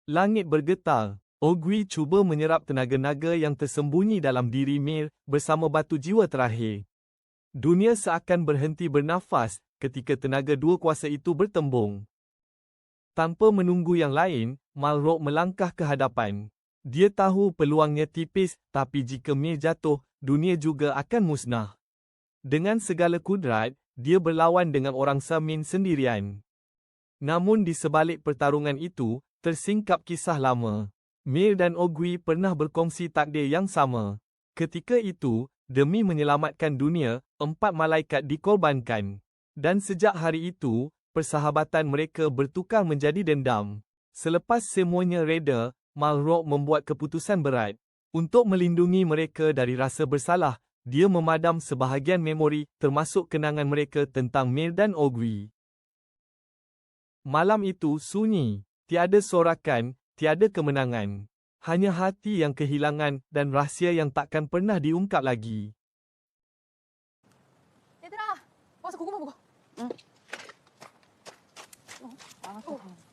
Langit bergetar. Ogui cuba menyerap tenaga-naga yang tersembunyi dalam diri Mir bersama batu jiwa terakhir. Dunia seakan berhenti bernafas ketika tenaga dua kuasa itu bertembung. Tanpa menunggu yang lain, Malrok melangkah ke hadapan. Dia tahu peluangnya tipis, tapi jika Mir jatuh, dunia juga akan musnah. Dengan segala kudrat, dia berlawan dengan orang Samin sendirian. Namun di sebalik pertarungan itu, tersingkap kisah lama. Mir dan Ogui pernah berkongsi takdir yang sama. Ketika itu, demi menyelamatkan dunia, 4 malaikat dikorbankan. Dan sejak hari itu, persahabatan mereka bertukar menjadi dendam. Selepas semuanya reda, Malrok membuat keputusan berat. Untuk melindungi mereka dari rasa bersalah, dia memadam sebahagian memori termasuk kenangan mereka tentang Mir dan Ogui. Malam itu sunyi, tiada sorakan, tiada kemenangan. Hanya hati yang kehilangan dan rahsia yang takkan pernah diungkap lagi. 얘들아, 와서 고구마 먹어. 응. 알았어.